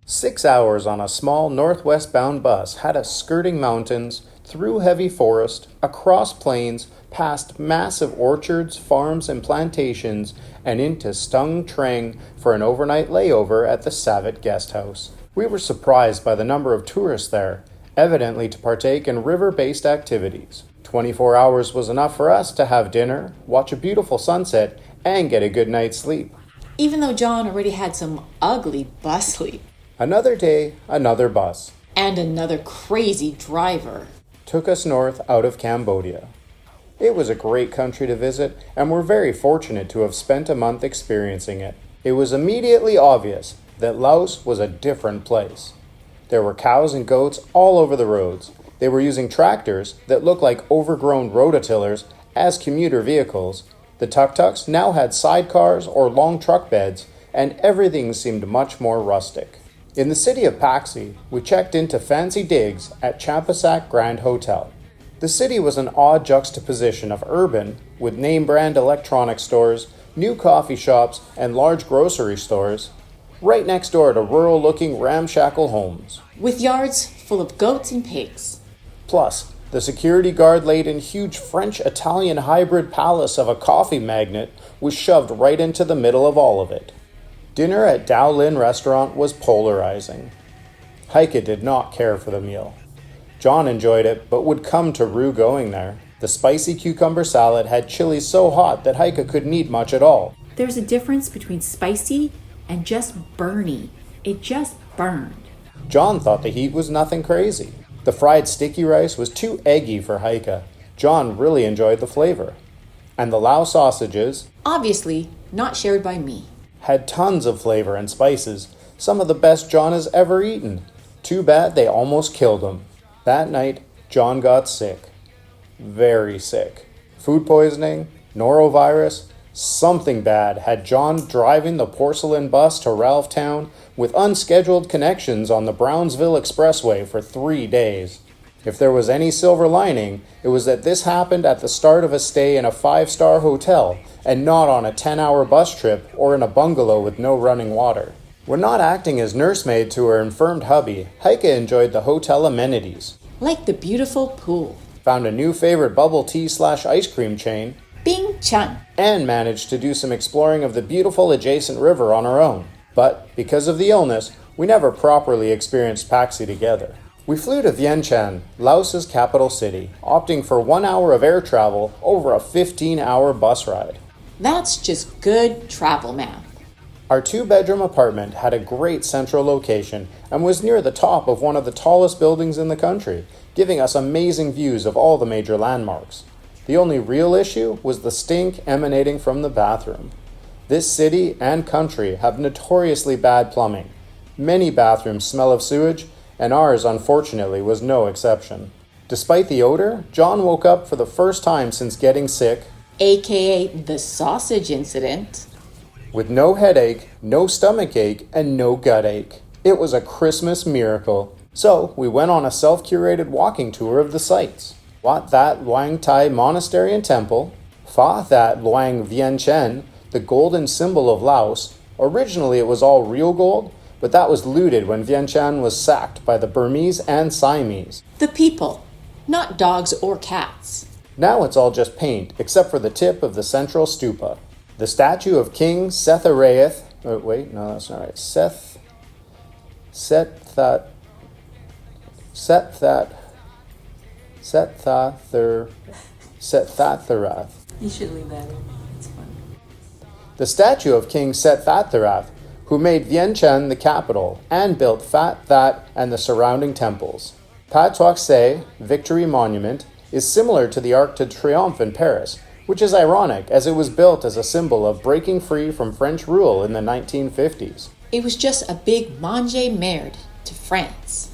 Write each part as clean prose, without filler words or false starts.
6 hours on a small northwest-bound bus had us skirting mountains, through heavy forest, across plains, past massive orchards, farms, and plantations, and into Stung Treng for an overnight layover at the Savat guest house. We were surprised by the number of tourists there, evidently to partake in river-based activities. 24 hours was enough for us to have dinner, watch a beautiful sunset, and get a good night's sleep. Even though John already had some ugly bus sleep. Another day, another bus. And another crazy driver. Took us north out of Cambodia. It was a great country to visit, and we're very fortunate to have spent a month experiencing it. It was immediately obvious that Laos was a different place. There were cows and goats all over the roads. They were using tractors that looked like overgrown rototillers as commuter vehicles. The tuk-tuks now had sidecars or long truck beds, and everything seemed much more rustic. In the city of Pakse, we checked into fancy digs at Champasak Grand Hotel. The city was an odd juxtaposition of urban, with name-brand electronic stores, new coffee shops, and large grocery stores, right next door to rural-looking ramshackle homes. With yards full of goats and pigs. Plus, the security guard-laden huge French-Italian hybrid palace of a coffee magnate was shoved right into the middle of all of it. Dinner at Dao Lin restaurant was polarizing. Heike did not care for the meal. John enjoyed it, but would come to rue going there. The spicy cucumber salad had chili so hot that Heike couldn't eat much at all. There's a difference between spicy and just burny. It just burned. John thought the heat was nothing crazy. The fried sticky rice was too eggy for Heike. John really enjoyed the flavor. And the Lao sausages, obviously not shared by me, had tons of flavor and spices, some of the best John has ever eaten. Too bad they almost killed him. That night, John got sick. Very sick. Food poisoning, norovirus, something bad had John driving the porcelain bus to Ralphtown with unscheduled connections on the Brownsville Expressway for 3 days. If there was any silver lining, it was that this happened at the start of a stay in a 5-star hotel and not on a 10-hour bus trip or in a bungalow with no running water. When not acting as nursemaid to her infirmed hubby, Heike enjoyed the hotel amenities. Like the beautiful pool. Found a new favorite bubble tea/ice cream chain. Vientiane. And managed to do some exploring of the beautiful adjacent river on our own. But because of the illness, we never properly experienced Pakse together. We flew to Vientiane, Laos's capital city, opting for 1 hour of air travel over a 15-hour bus ride. That's just good travel math. Our 2-bedroom apartment had a great central location and was near the top of one of the tallest buildings in the country, giving us amazing views of all the major landmarks. The only real issue was the stink emanating from the bathroom. This city and country have notoriously bad plumbing. Many bathrooms smell of sewage, and ours, unfortunately, was no exception. Despite the odor, John woke up for the first time since getting sick, aka the sausage incident, with no headache, no stomach ache, and no gut ache. It was a Christmas miracle. So we went on a self-curated walking tour of the sites. Wat That Luang Thai Monastery and Temple, Pha That Luang Vientiane, the golden symbol of Laos. Originally it was all real gold, but that was looted when Vientiane was sacked by the Burmese and Siamese. The people, not dogs or cats. Now it's all just paint, except for the tip of the central stupa. The statue of King Sethatha, Sethatharath. You should leave that in. It's fun. The statue of King Sethatharath, who made Vientiane the capital and built Pha That and the surrounding temples. Pakse, Victory Monument, is similar to the Arc de Triomphe in Paris, which is ironic as it was built as a symbol of breaking free from French rule in the 1950s. It was just a big manger merde to France.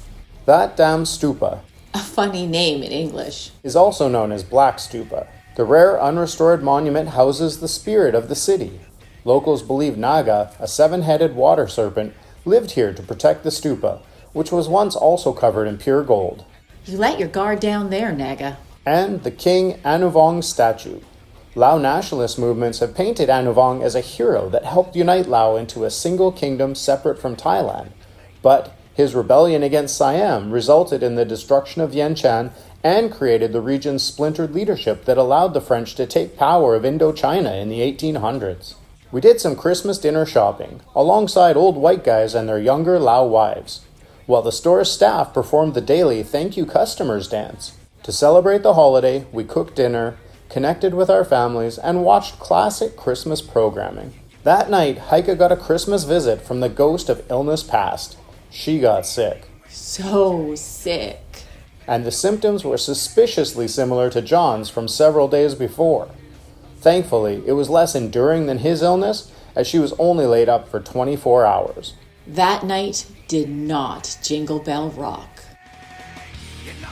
That damn stupa, A funny name in English. is also known as Black Stupa. The rare unrestored monument houses the spirit of the city. Locals believe Naga, a 7-headed water serpent, lived here to protect the stupa, which was once also covered in pure gold. You let your guard down there, Naga. And the King Anuvong statue. Lao nationalist movements have painted Anuvong as a hero that helped unite Lao into a single kingdom separate from Thailand. But his rebellion against Siam resulted in the destruction of Vientiane and created the region's splintered leadership that allowed the French to take power of Indochina in the 1800s. We did some Christmas dinner shopping, alongside old white guys and their younger Lao wives, while the store's staff performed the daily Thank You Customers dance. To celebrate the holiday, we cooked dinner, connected with our families, and watched classic Christmas programming. That night, Heike got a Christmas visit from the ghost of illness past. She got sick. So sick. And the symptoms were suspiciously similar to John's from several days before. Thankfully, it was less enduring than his illness, as she was only laid up for 24 hours. That night did not Jingle Bell rock. You know